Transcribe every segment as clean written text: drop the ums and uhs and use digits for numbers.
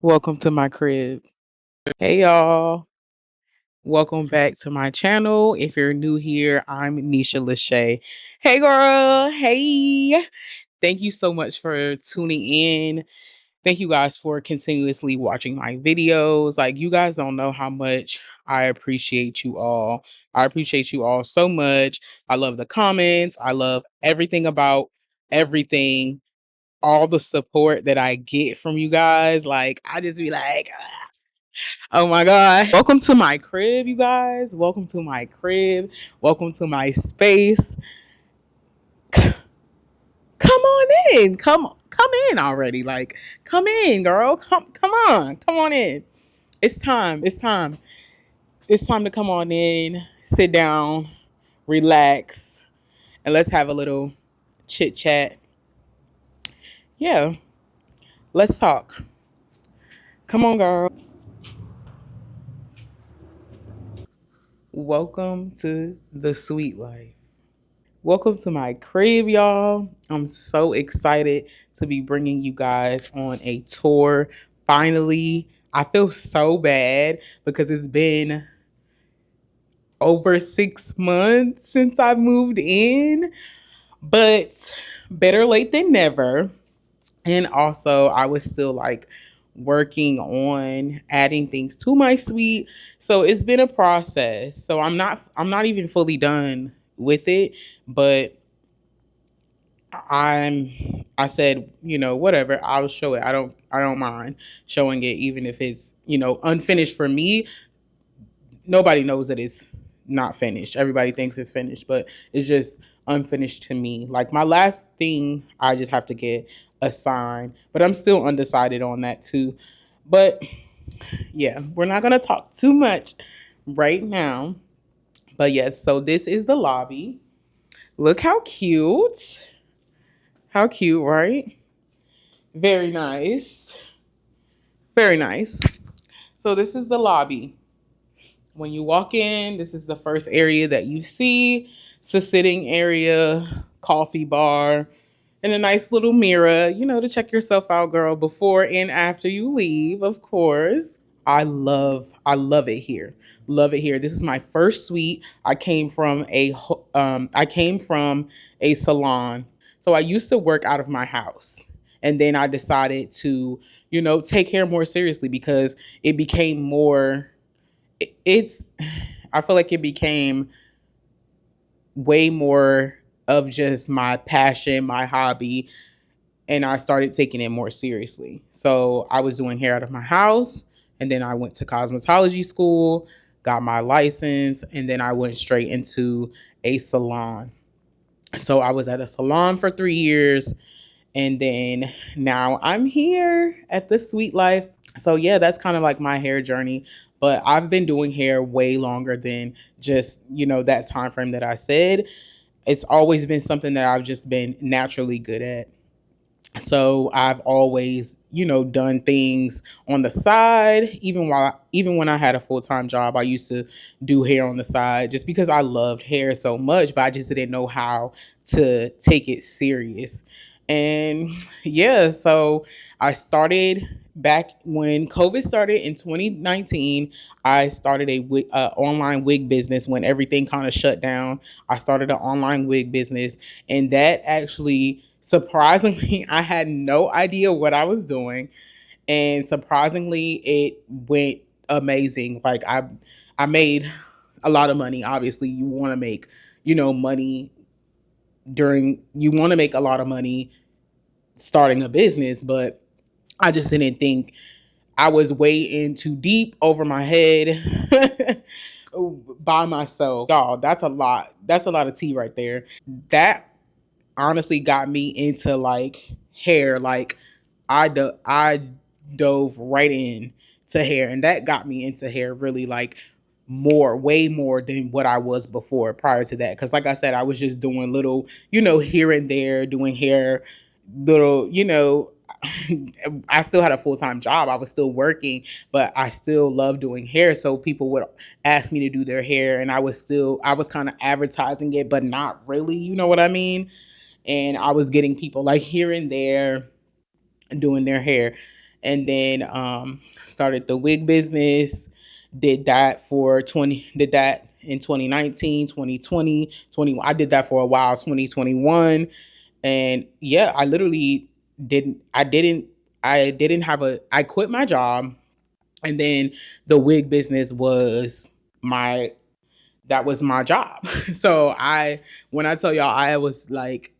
Welcome to my crib. Hey y'all. Welcome back to my channel. If you're new here, I'm Nisha Lachey. Hey girl. Hey. Thank you so much for tuning in. Thank you guys for continuously watching my videos. Like, you guys don't know how much I appreciate you all. I appreciate you all so much. I love the comments. I love everything about everything. All the support that I get from you guys. Like, I just be like, oh my God. Welcome to my crib, you guys. Welcome to my crib. Welcome to my space. Come on in. Come in already. Like, come in, girl. Come on. Come on in. It's time. It's time. It's time to come on in, sit down, relax, and let's have a little chit chat. Yeah, let's talk. Come on, girl. Welcome to the sweet life. Welcome to my crib, y'all. I'm so excited to be bringing you guys on a tour. Finally, I feel so bad because it's been over 6 months since I moved in, but better late than never. And also, I was still like working on adding things to my suite. So it's been a process. So I'm not even fully done with it, but I said, whatever, I'll show it. I don't mind showing it even if it's, unfinished for me. Nobody knows that it's not finished. Everybody thinks it's finished, but it's just unfinished to me. Like my last thing, I just have to get a sign, but I'm still undecided on that too. But yeah, we're not going to talk too much right now. But yes, so this is the lobby. Look how cute. How cute, right? Very nice. Very nice. So this is the lobby. When you walk in, this is the first area that you see. It's a sitting area, coffee bar, and a nice little mirror, to check yourself out, girl, before and after you leave, of course. I love it here. Love it here. This is my first suite. I came from a salon. So I used to work out of my house. And then I decided to, take hair more seriously because it became more it's I feel like it became way more of just my passion, my hobby, and I started taking it more seriously. So I was doing hair out of my house, and then I went to cosmetology school, got my license, and then I went straight into a salon. So I was at a salon for 3 years, and then now I'm here at the Sweet Life. So yeah, that's kind of like my hair journey. But I've been doing hair way longer than just, that time frame that I said. It's always been something that I've just been naturally good at. So I've always, done things on the side. Even when I had a full-time job, I used to do hair on the side just because I loved hair so much, but I just didn't know how to take it serious. And yeah, so I started back when COVID started in 2019. I started a online wig business when everything kind of shut down. I started an online wig business, and that actually, surprisingly, I had no idea what I was doing, and surprisingly, it went amazing. Like I made a lot of money. Obviously, you want to make, money you want to make a lot of money starting a business, but I just didn't think I was way in too deep over my head by myself. Y'all, that's a lot. That's a lot of tea right there. That honestly got me into like hair. Like I dove right in to hair, and that got me into hair really like way more than what I was before prior to that. Cause like I said, I was just doing little, here and there, doing hair, little, I still had a full-time job. I was still working, but I still loved doing hair. So people would ask me to do their hair, and I was kind of advertising it, but not really, you know what I mean? And I was getting people like here and there doing their hair. and then started the wig business. Did that for 20 did that in 2019, 2020, 21. I did that for a while, 2021. And yeah, I literally didn't have a I quit my job, and then the wig business was my that was my job. So I when I tell y'all I was like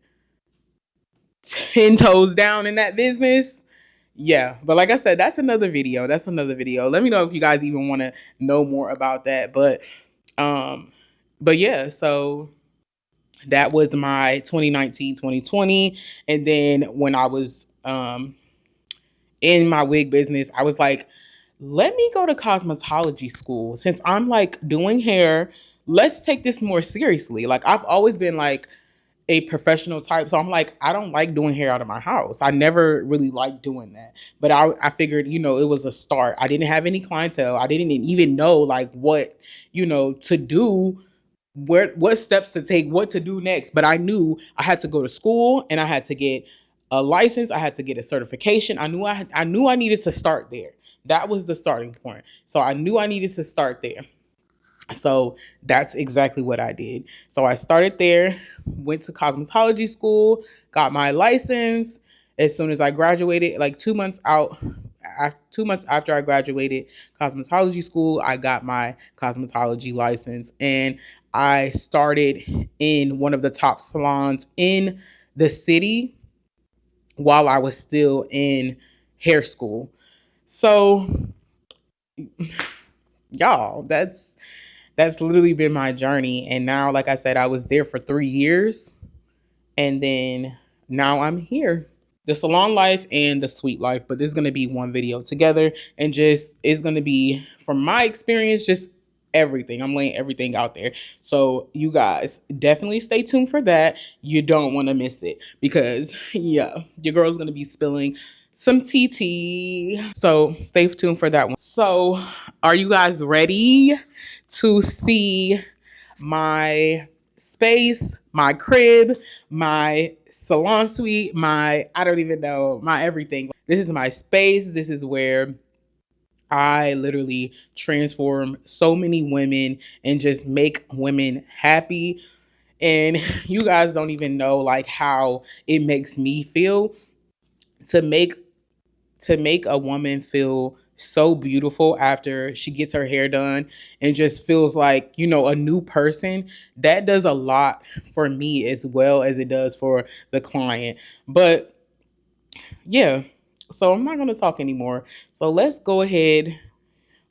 10 toes down in that business. Yeah, but like I said, that's another video. That's another video. Let me know if you guys even want to know more about that. Um but yeah, so that was my 2019, 2020. And then when I was in my wig business, I was like, let me go to cosmetology school. Since I'm like doing hair, let's take this more seriously. Like I've always been like a professional type. So I'm like, I don't like doing hair out of my house. I never really liked doing that. But I figured, it was a start. I didn't have any clientele. I didn't even know like what, to do, what steps to take, what to do next. But I knew I had to go to school and I had to get a license. I had to get a certification. I knew I needed to start there. That was the starting point. So I knew I needed to start there. So that's exactly what I did. So I started there, went to cosmetology school, got my license. As soon as I graduated, like 2 months after I graduated cosmetology school, I got my cosmetology license, and I started in one of the top salons in the city while I was still in hair school. So y'all, that's literally been my journey. And now, like I said, I was there for 3 years, and then now I'm here. The salon life and the suite life, but this is going to be one video together, and just it's going to be from my experience, just everything. I'm laying everything out there. So you guys definitely stay tuned for that. You don't want to miss it, because yeah, your girl's going to be spilling some TT. So stay tuned for that one. So are you guys ready to see my space, my crib, my salon suite, I don't even know, my everything? This is my space. This is where I literally transform so many women and just make women happy. And you guys don't even know like how it makes me feel to make a woman feel so beautiful after she gets her hair done and just feels like, a new person. That does a lot for me as well as it does for the client. But yeah, so I'm not going to talk anymore. So let's go ahead.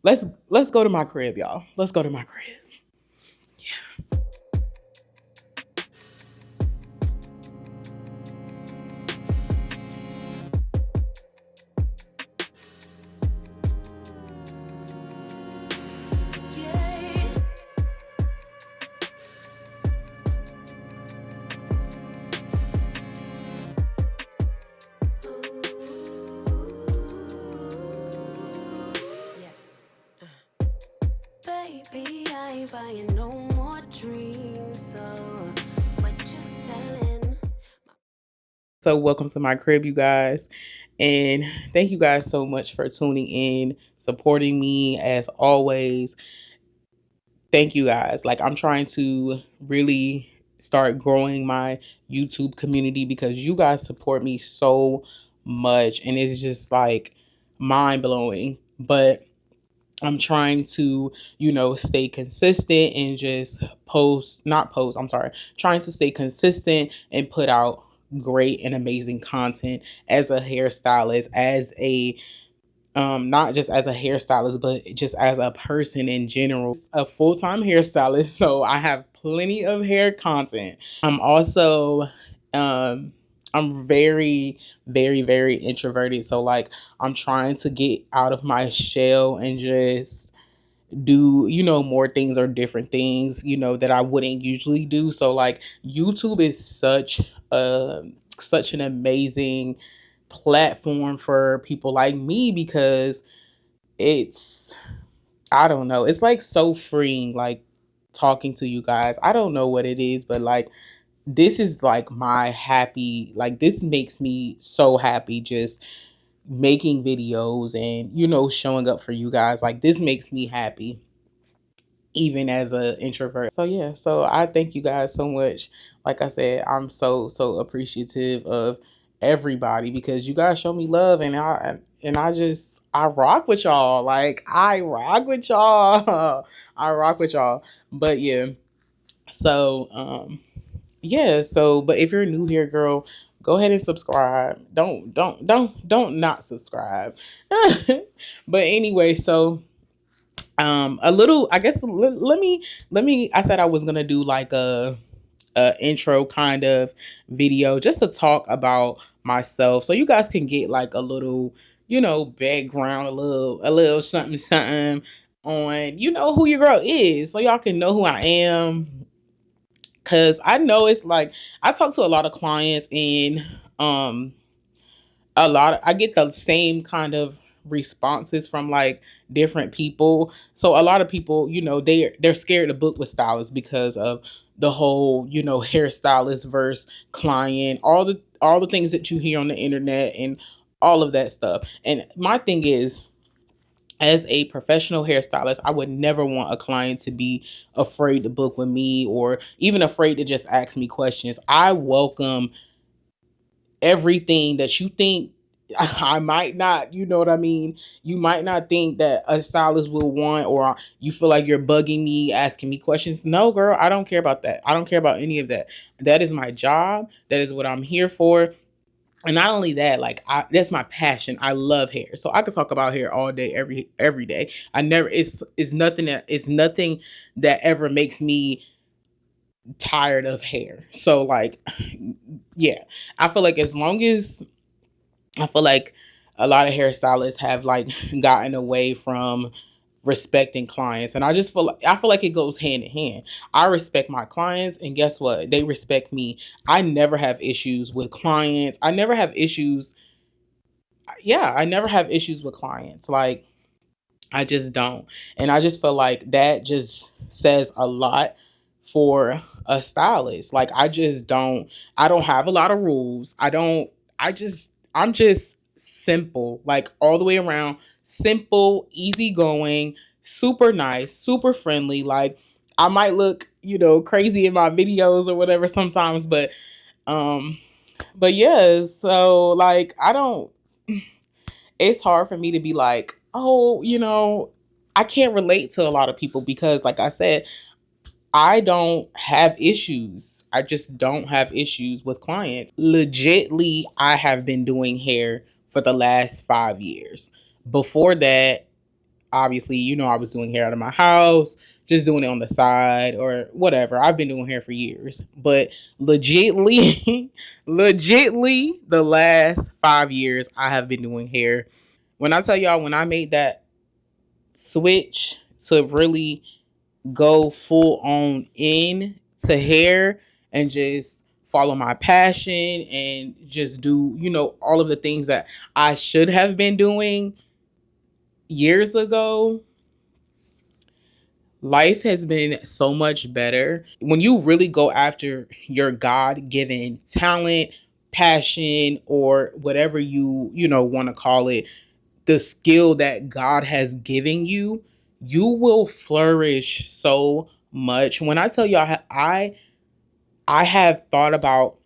Let's go to my crib, y'all. Let's go to my crib. Baby, I ain't buying no more dreams. So what you selling? So welcome to my crib, you guys. And thank you guys so much for tuning in, supporting me as always. Thank you guys. Like, I'm trying to really start growing my YouTube community because you guys support me so much, and it's just like mind blowing. But I'm trying to, stay consistent and just trying to stay consistent and put out great and amazing content as a hairstylist, as a not just as a hairstylist, but just as a person in general, a full-time hairstylist. So I have plenty of hair content. I'm also, I'm very, very, very introverted. So like, I'm trying to get out of my shell and just do, more things or different things, that I wouldn't usually do. So like, YouTube is such an amazing platform for people like me, because it's I don't know, it's like so freeing, like talking to you guys. I don't know what it is, but like this is like my happy, like this makes me so happy, just making videos and, showing up for you guys. Like, this makes me happy, even as an introvert. So yeah, so I thank you guys so much. Like I said, I'm so appreciative of everybody because you guys show me love, and I rock with y'all. Like, I rock with y'all. I rock with y'all. But yeah, so yeah, so but if you're new here, girl, go ahead and subscribe. Don't not subscribe. But anyway, so a little, I guess, let me I said I was gonna do like a intro kind of video just to talk about myself, so you guys can get like a little, background, a little something something on, who your girl is, so y'all can know who I am. Cause I know it's like, I talk to a lot of clients, and um I get the same kind of responses from like different people. So a lot of people, they're scared to book with stylists because of the whole, hairstylist versus client, all the things that you hear on the internet and all of that stuff. And my thing is, as a professional hairstylist, I would never want a client to be afraid to book with me, or even afraid to just ask me questions. I welcome everything that you think I might not, you know what I mean? You might not think that a stylist will want, or you feel like you're bugging me, asking me questions. No, girl, I don't care about that. I don't care about any of that. That is my job. That is what I'm here for. And not only that, like, that's my passion. I love hair. So I could talk about hair all day, every day. I never it's nothing that ever makes me tired of hair. So like, yeah. I feel like as long as I feel like a lot of hairstylists have like gotten away from respecting clients, and I feel like it goes hand in hand. I respect my clients, and guess what? They respect me. I never have issues with clients. I never have issues. Yeah, I never have issues with clients. Like, I just don't. And I just feel like that just says a lot for a stylist. Like, I don't have a lot of rules. I'm just simple, like all the way around, simple, easygoing, super nice, super friendly. Like, I might look, crazy in my videos or whatever sometimes, um but yeah, so like, I don't it's hard for me to be like, oh, I can't relate to a lot of people because, like I said, I don't have issues. I just don't have issues with clients. Legitly, I have been doing hair for the last 5 years. Before that, obviously, I was doing hair out of my house, just doing it on the side or whatever. I've been doing hair for years. But legitly, legitly, the last 5 years, I have been doing hair. When I tell y'all, when I made that switch to really go full on in to hair and just follow my passion and just do, all of the things that I should have been doing years ago, life has been so much better. When you really go after your God given talent, passion, or whatever you want to call it, the skill that God has given you, you will flourish so much. When I tell y'all, I have thought about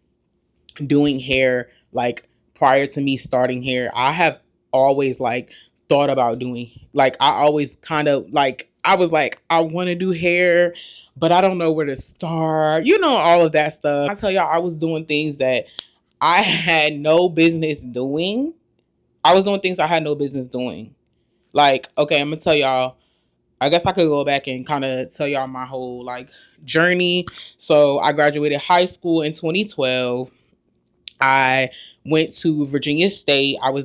doing hair, like, prior to me starting hair. I have always like thought about doing, like, I always kind of like, I was like, I want to do hair, but I don't know where to start. All of that stuff. I tell y'all, I was doing things that I had no business doing. I was doing things I had no business doing. Like, okay, I'm gonna tell y'all. I guess I could go back and kind of tell y'all my whole like journey. So I graduated high school in 2012. I went to Virginia State. I was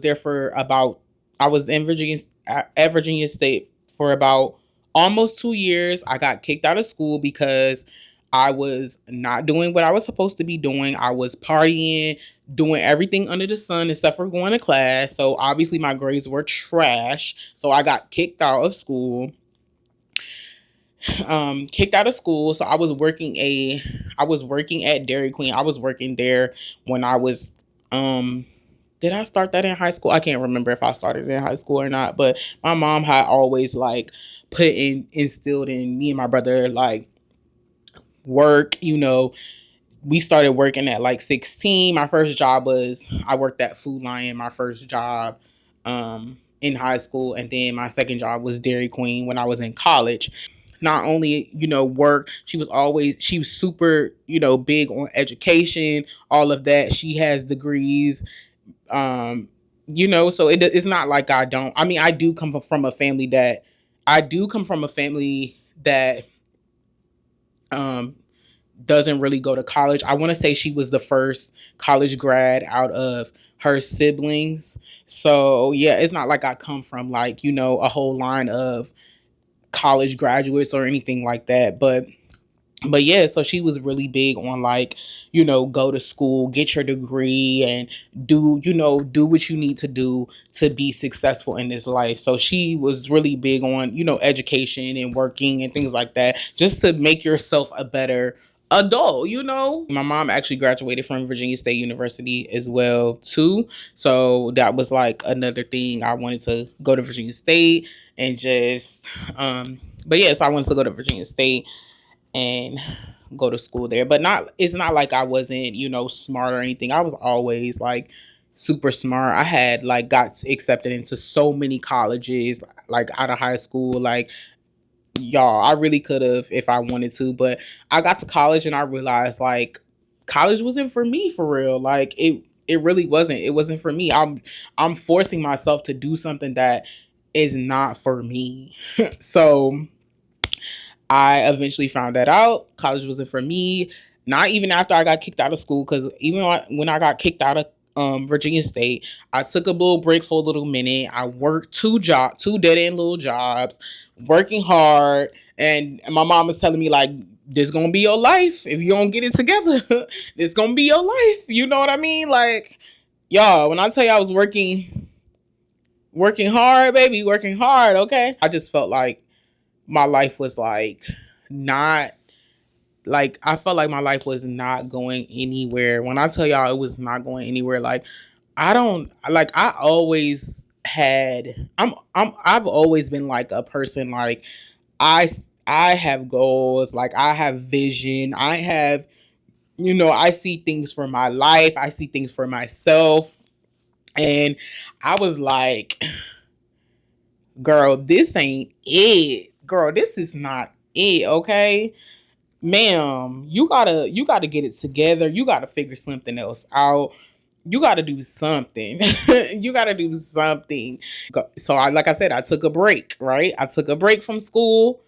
in Virginia at Virginia State for about almost 2 years. I got kicked out of school because I was not doing what I was supposed to be doing. I was partying, doing everything under the sun except for going to class. So obviously my grades were trash. So I got kicked out of school. So I was working at Dairy Queen. I was working there when I was did I start that in high school? I can't remember if I started in high school or not, but my mom had always like instilled in me and my brother like work, we started working at like 16. My first job was I worked at Food Lion, my first job in high school, and then my second job was Dairy Queen when I was in college. Not only, work, she was super, big on education, all of that. She has degrees, so it's not like I don't. I mean, I do come from a family that um doesn't really go to college. I want to say she was the first college grad out of her siblings. So yeah, it's not like I come from like, a whole line of college graduates or anything like that. But yeah, so she was really big on like, go to school, get your degree, and do what you need to do to be successful in this life. So she was really big on, education and working and things like that, just to make yourself a better adult. My mom actually graduated from Virginia State University as well too. So that was like another thing. I wanted to go to Virginia State and just but yeah, so I wanted to go to Virginia State and go to school there. But it's not like I wasn't, smart or anything. I was always like super smart. I had like got accepted into so many colleges like out of high school. Like, y'all, I really could have if I wanted to, but I got to college and I realized like college wasn't for me for real. Like it really wasn't. It wasn't for me. I'm forcing myself to do something that is not for me. So I eventually found that out. College wasn't for me. Not even after I got kicked out of school, because even when I got kicked out of Virginia State, I took a little break for a little minute. I worked two dead end little jobs, working hard, and my mom was telling me like, "This gonna be your life if you don't get it together. This gonna be your life." You know what I mean? Like, y'all, when I tell you I was working hard, baby, working hard. Okay, I just felt like my life was like not like I felt like my life was not going anywhere. When I tell y'all it was not going anywhere, like I don't like I always had I've always been like a person like I I have goals, like I have vision. I have I see things for my life. I see things for myself. And I was like, girl, this ain't it. Girl, this is not it, okay? Ma'am, you gotta get it together. You gotta figure something else out. You gotta do something. You gotta do something. So like I said, I took a break, right? I took a break from school.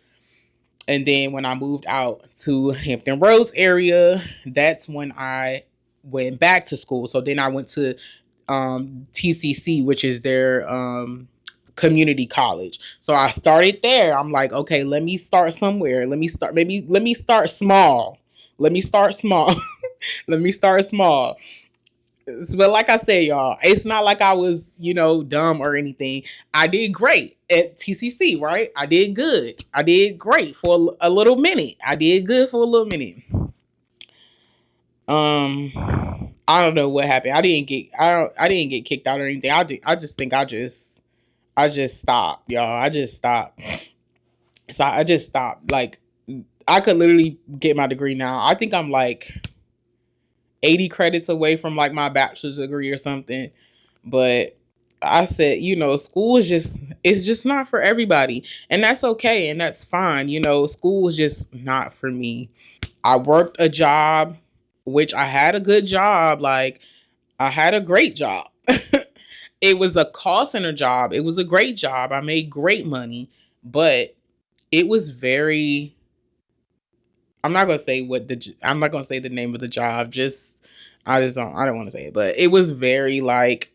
And then when I moved out to Hampton Roads area, that's when I went back to school. So then I went to TCC, which is their community college. So I started there. I'm like, okay, let me start somewhere. Let me start small. Let me start small. Let me start small. But like I said, y'all, it's not like I was, dumb or anything. I did great at TCC, right? I did good. I did great for a little minute. I did good for a little minute. I don't know what happened. I didn't get kicked out or anything. I just think I just stopped, y'all. I just stopped. So I just stopped. Like I could literally get my degree now. I think I'm like 80 credits away from like my bachelor's degree or something. But I said, school it's just not for everybody. And that's okay. And that's fine. School was just not for me. I worked a job, which I had a good job. Like I had a great job. It was a call center job. It was a great job. I made great money, but it was very I'm not gonna say the name of the job. I don't want to say it, but it was very like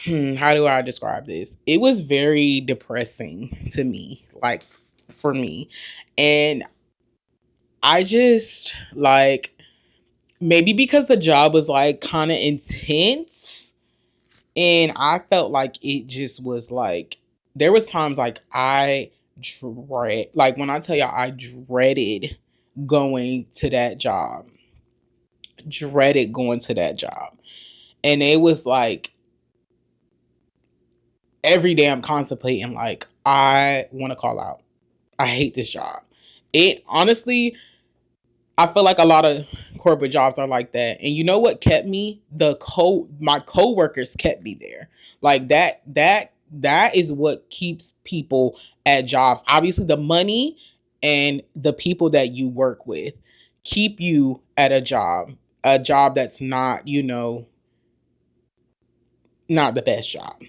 how do I describe this? It was very depressing to me, like for me. And I just like maybe because the job was like kind of intense and I felt like it just was like there was times like like when I tell y'all I dreaded going to that job. Dreaded going to that job. And it was like every day I'm contemplating, like, I want to call out. I hate this job. It honestly, I feel like a lot of corporate jobs are like that. And you know what kept me? My coworkers kept me there. Like that is what keeps people at jobs. Obviously the money and the people that you work with keep you at a job. A job that's not, not the best job.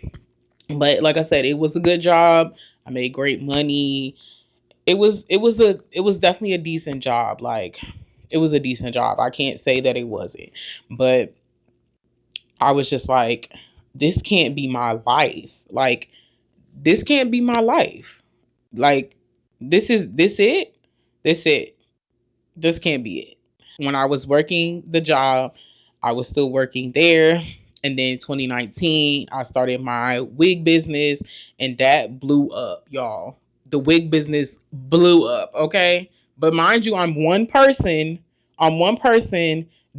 But like I said, it was a good job. I made great money. It was definitely a decent job. Like, it was a decent job. I can't say that it wasn't. But I was just like, this can't be my life. Like, this can't be my life. Like, this it? This it. This can't be it. When I was working the job, I was still working there. And then 2019, I started my wig business, and that blew up, y'all. The wig business blew up, okay? But mind you, I'm one person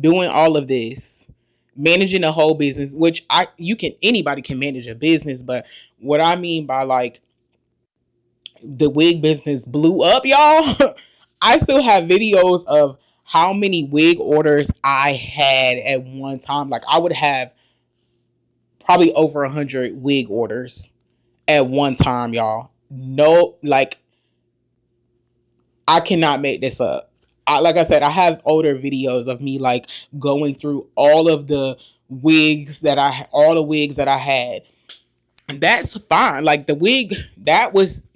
doing all of this, managing the whole business, which anybody can manage a business, but what I mean by like the wig business blew up, y'all. I still have videos of how many wig orders I had at one time. Like, I would have probably over 100 wig orders at one time, y'all. No, like, I cannot make this up. Like I said, I have older videos of me like going through all the wigs that I had. And that's fine. Like, the wig, that was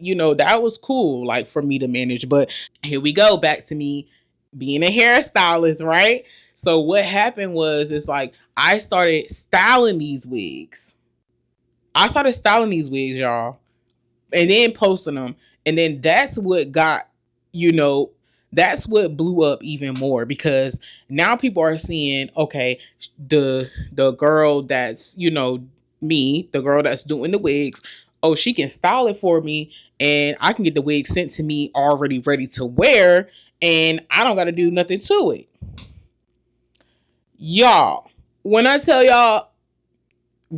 cool, like, for me to manage. But here we go, back to me being a hairstylist, right? So what happened was, it's like I started styling these wigs. Y'all, and then posting them. And then you know, that's what blew up even more, because now people are seeing, okay, the girl that's, me, the girl that's doing the wigs, oh, she can style it for me, and I can get the wig sent to me already ready to wear, and I don't got to do nothing to it. Y'all, when I tell y'all,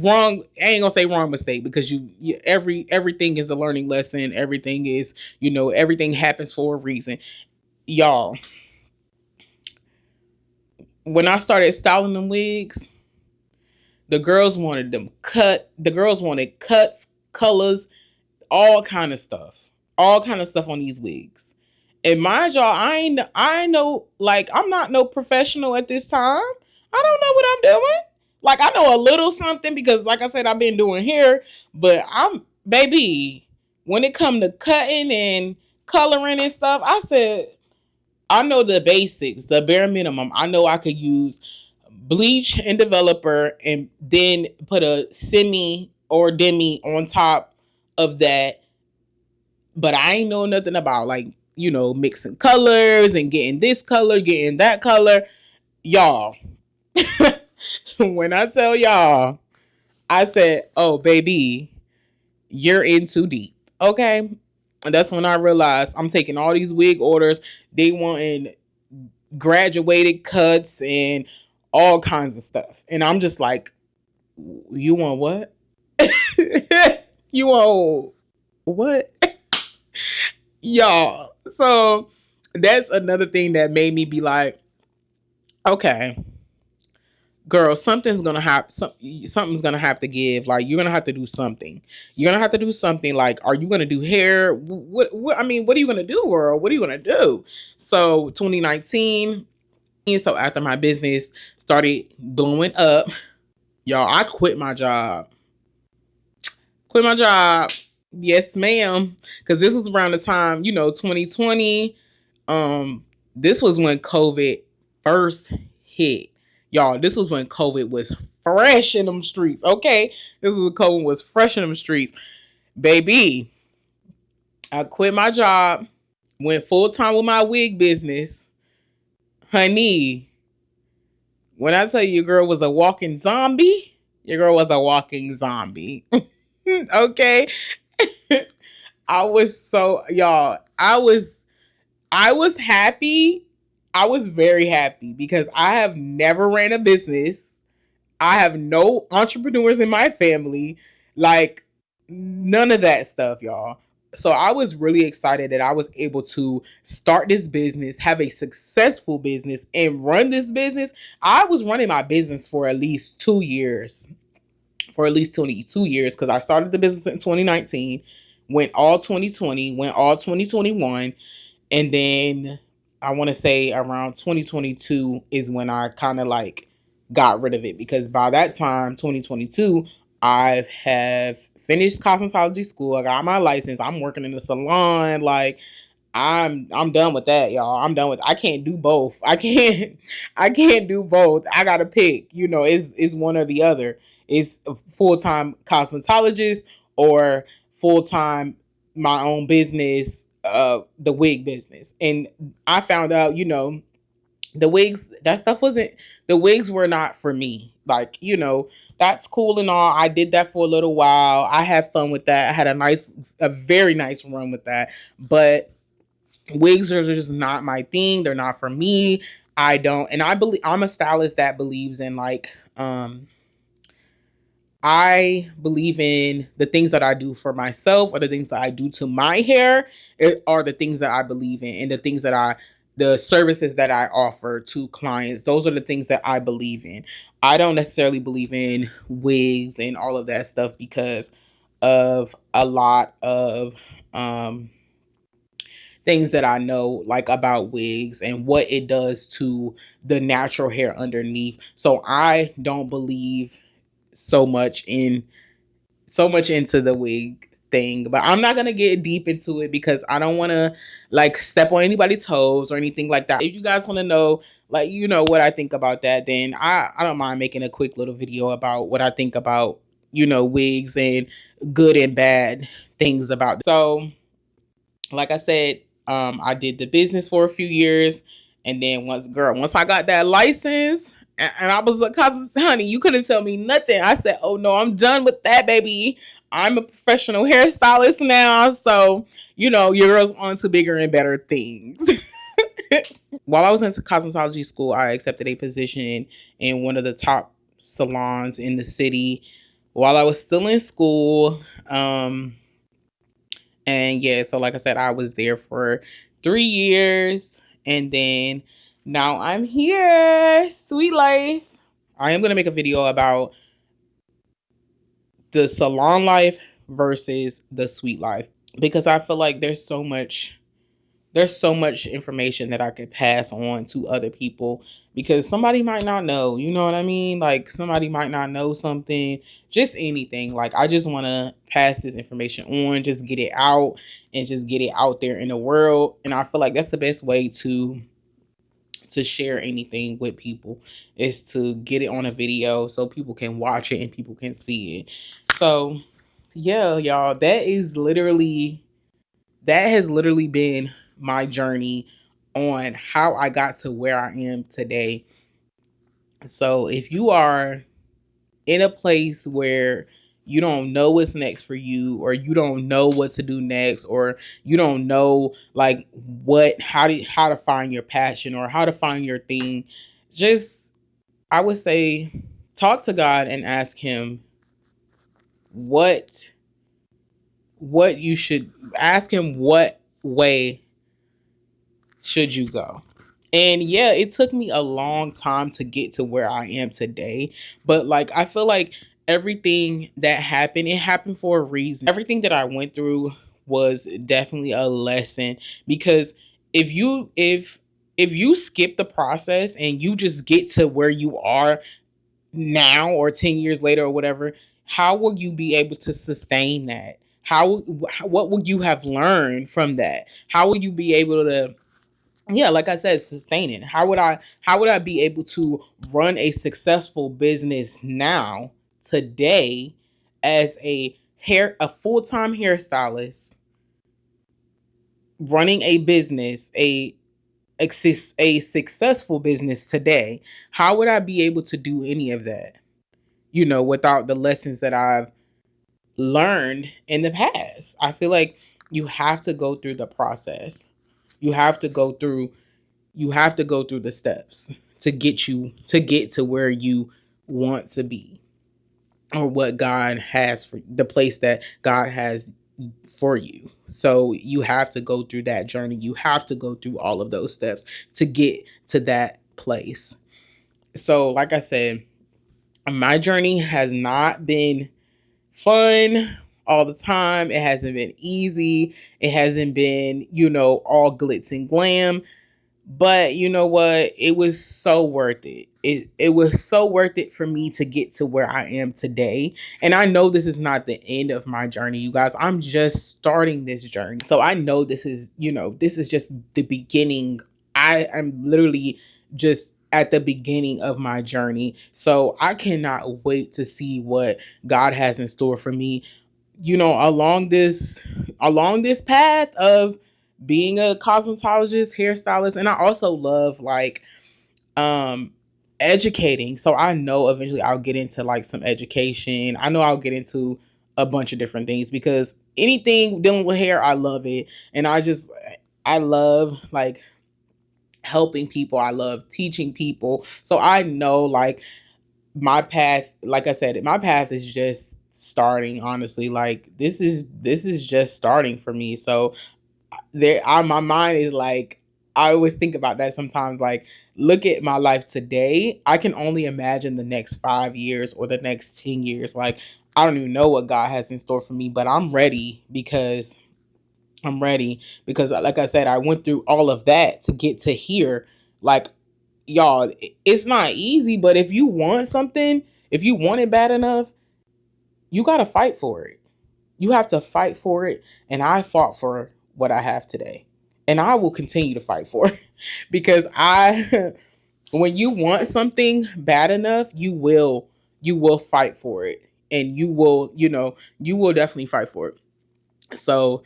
I ain't gonna say wrong mistake, because everything is a learning lesson. Everything is, everything happens for a reason. Y'all, when I started styling them wigs, the girls wanted cuts, colors, all kind of stuff. All kind of stuff on these wigs. And mind y'all, I know, like, I'm not no professional at this time. I don't know what I'm doing. Like, I know a little something, because like I said, I've been doing hair, but baby, when it come to cutting and coloring and stuff, I said, I know the basics, the bare minimum. I know I could use bleach and developer, and then put a semi or demi on top of that. But I ain't know nothing about, like, mixing colors and getting this color, getting that color. Y'all, when I tell y'all, I said, oh, baby, you're in too deep. Okay. And that's when I realized I'm taking all these wig orders. They wanting graduated cuts and all kinds of stuff. And I'm just like, you want what? You want what? Y'all. So that's another thing that made me be like, okay, girl, something's gonna have to give. Like, you're gonna have to do something. You're gonna have to do something. Like, are you gonna do hair? What I mean, what are you gonna do, girl? What are you gonna do? So 2019. So after my business started blowing up, y'all, I quit my job. Yes, ma'am. Because this was around the time, 2020. This was when COVID first hit. Y'all, this was when COVID was fresh in them streets. Okay. This was when COVID was fresh in them streets. Baby, I quit my job, went full time with my wig business. Honey, when I tell you your girl was a walking zombie, your girl was a walking zombie. Okay. Y'all, I was happy. I was very happy, because I have never ran a business. I have no entrepreneurs in my family. Like, none of that stuff, y'all. So I was really excited that I was able to start this business, have a successful business, and run this business. I was running my business for at least 2 years, for at least 22 years, because I started the business in 2019, went all 2020, went all 2021, and then I want to say around 2022 is when I kind of like got rid of it, because by that time, 2022, I have finished cosmetology school. I got my license. I'm working in the salon. Like, I'm done with that, y'all. I'm done with I can't do both. I can't do both. I gotta pick. It's one or the other. It's a full-time cosmetologist or full-time my own business, the wig business. And I found out, the wigs, that stuff wasn't the wigs were not for me. Like, that's cool and all. I did that for a little while. I had fun with that. I had a very nice run with that. But wigs are just not my thing. They're not for me. I don't, and I believe I'm a stylist that believes in like, I believe in the things that I do for myself, or the things that I do to my hair are the things that I believe in, and the services that I offer to clients. Those are the things that I believe in. I don't necessarily believe in wigs and all of that stuff because of a lot of, things that I know, like about wigs and what it does to the natural hair underneath. So I don't believe so much into the wig thing, but I'm not gonna get deep into it because I don't want to like step on anybody's toes or anything like that. If you guys want to know, like, what I think about that, then I don't mind making a quick little video about what I think about, wigs and good and bad things about them. So like I said, I did the business for a few years, and then once I got that license, and I was a cosmetologist, honey, you couldn't tell me nothing. I said, "Oh no, I'm done with that, baby. I'm a professional hairstylist now." So your girl's on to bigger and better things. While I was in cosmetology school, I accepted a position in one of the top salons in the city. While I was still in school, and yeah, so like I said, I was there for 3 years. And then now I'm here. Sweet life. I am going to make a video about the salon life versus the sweet life, because I feel like there's so much information that I could pass on to other people, because somebody might not know, you know what I mean? Like, somebody might not know something, just anything. Like, I just want to pass this information on, just get it out and just get it out there in the world. And I feel like that's the best way to share anything with people, is to get it on a video so people can watch it and people can see it. So, yeah, y'all, that has literally been my journey on how I got to where I am today. So if you are in a place where you don't know what's next for you, or you don't know what to do next, or you don't know like how to find your passion or how to find your thing, just, I would say, talk to God and ask him what you should ask him, what way should you go? And yeah, it took me a long time to get to where I am today. But like, I feel like everything that happened, it happened for a reason. Everything that I went through was definitely a lesson, because if you skip the process and you just get to where you are now, or 10 years later or whatever, how will you be able to sustain that? What would you have learned from that? How will you be able to, yeah, like I said, sustain it? How would I be able to run a successful business now, today, as a full-time hairstylist, running a business, a successful business today? How would I be able to do any of that, without the lessons that I've learned in the past? I feel like you have to go through the process. You have to go through the steps to get to where you want to be, or what God has for the place that God has for you. So you have to go through that journey. You have to go through all of those steps to get to that place. So, like I said, my journey has not been fun all the time. It hasn't been easy. It hasn't been, all glitz and glam. But you know what? It was so worth it. It was so worth it for me to get to where I am today. And I know this is not the end of my journey, you guys. I'm just starting this journey. So I know this is just the beginning. I am literally just at the beginning of my journey. So I cannot wait to see what God has in store for me, along this path of being a cosmetologist, hairstylist. And I also love um educating. So I know eventually I'll get into like some education. I know I'll get into a bunch of different things, because anything dealing with hair, I love it. And I love like helping people. I love teaching people. So I know like my path, like I said, my path is just starting, honestly. Like this is just starting for me. So my mind is like, I always think about that sometimes. Like, look at my life today. I can only imagine the next 5 years or the next 10 years. Like, I don't even know what God has in store for me, but I'm ready because like I said, I went through all of that to get to here. Like, y'all, it's not easy, but if you want something, if you want it bad enough, you got to fight for it. You have to fight for it. And I fought for what I have today. And I will continue to fight for it because when you want something bad enough, you will fight for it. And you will definitely fight for it. So,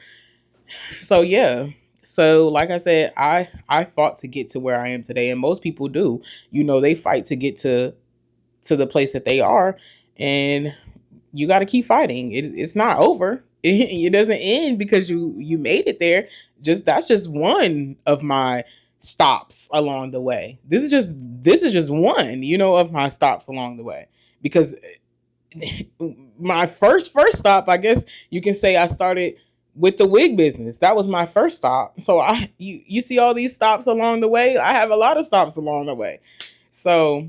yeah. So like I said, I fought to get to where I am today. And most people do. They fight to get to the place that they are. And you got to keep fighting. It's not over. It doesn't end because you made it there. That's just one of my stops along the way. This is just one, of my stops along the way. Because my first stop, I guess you can say, I started with the wig business. That was my first stop. So you see all these stops along the way. I have a lot of stops along the way. So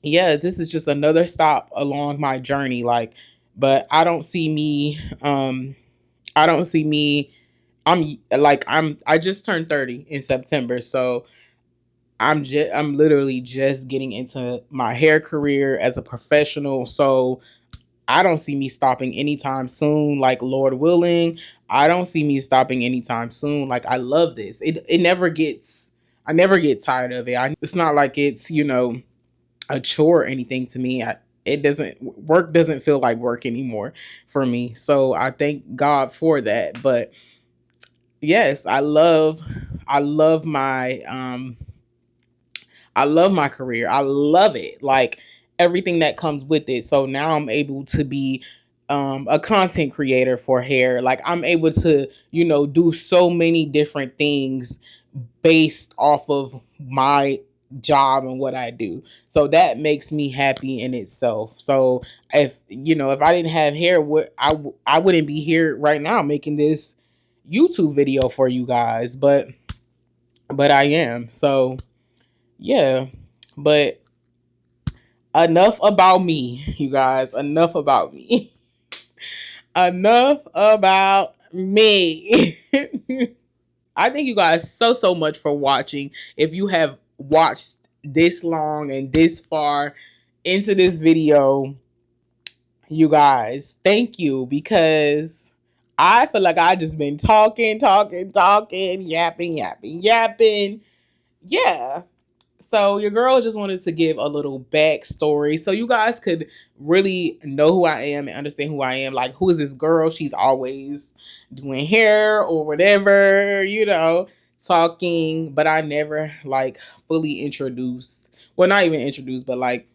yeah, this is just another stop along my journey. Like, but I don't see me I just turned 30 in September. So I'm literally just getting into my hair career as a professional. So I don't see me stopping anytime soon, like Lord willing. I don't see me stopping anytime soon. Like, I love this. I never get tired of it. It's not like it's, a chore or anything to me. Work doesn't feel like work anymore for me. So I thank God for that. But yes, I love my career. I love it. Like, everything that comes with it. So now I'm able to be a content creator for hair. Like, I'm able to, do so many different things based off of my job and what I do. So that makes me happy in itself. So if I didn't have hair, I wouldn't be here right now making this YouTube video for you guys, but I am. So yeah, but enough about me, you guys. Enough about me. Enough about me. I thank you guys so much for watching. If you have watched this long and this far into this video, you guys, thank you, because I feel like I just been talking, yapping. Yeah. So your girl just wanted to give a little backstory so you guys could really know who I am and understand who I am. Like, who is this girl? She's always doing hair or whatever, talking, but I never like fully introduced. Well, not even introduced, but like,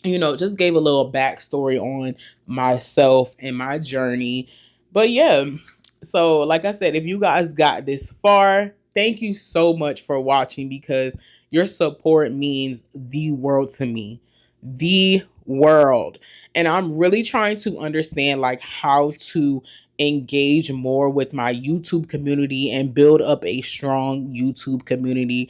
just gave a little backstory on myself and my journey. But yeah, so like I said, if you guys got this far, thank you so much for watching, because your support means the world to me. the world. And I'm really trying to understand like how to engage more with my YouTube community and build up a strong YouTube community.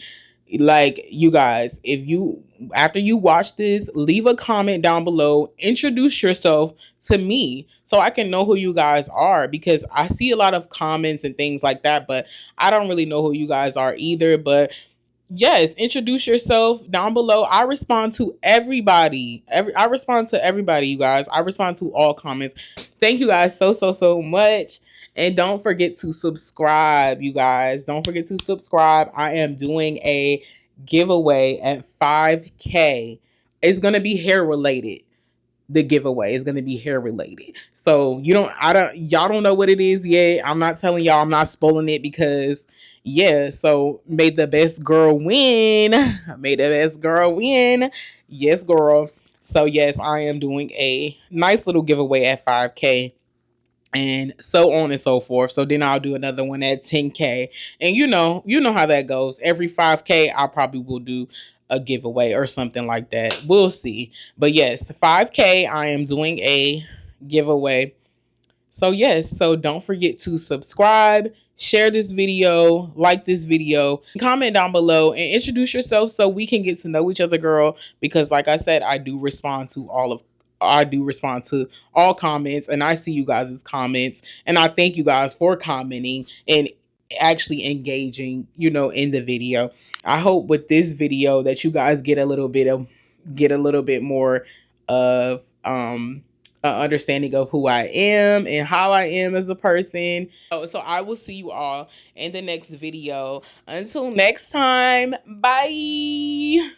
Like, you guys, if you, after you watch this, leave a comment down below, introduce yourself to me so I can know who you guys are, because I see a lot of comments and things like that, but I don't really know who you guys are either. But yes, introduce yourself down below. I respond to everybody. I respond to everybody, you guys. I respond to all comments. Thank you guys so much. And don't forget to subscribe, you guys. Don't forget to subscribe. I am doing a giveaway at 5K. It's going to be hair related. The giveaway is going to be hair related. So y'all don't know what it is yet. I'm not telling y'all, I'm not spoiling it, because yeah, so may the best girl win. May the best girl win. Yes, girl. So yes, I am doing a nice little giveaway at 5K, and so on and so forth. So then I'll do another one at 10K. And you know how that goes. Every 5K, I probably will do a giveaway or something like that. We'll see. But yes, 5K, I am doing a giveaway. So yes, so don't forget to subscribe, share this video, like this video, comment down below, and introduce yourself so we can get to know each other, girl. Because like I said, I do respond to all comments, and I see you guys' comments, and I thank you guys for commenting and actually engaging, in the video. I hope with this video that you guys get a little bit more of understanding of who I am and how I am as a person. So I will see you all in the next video. Until next time, bye.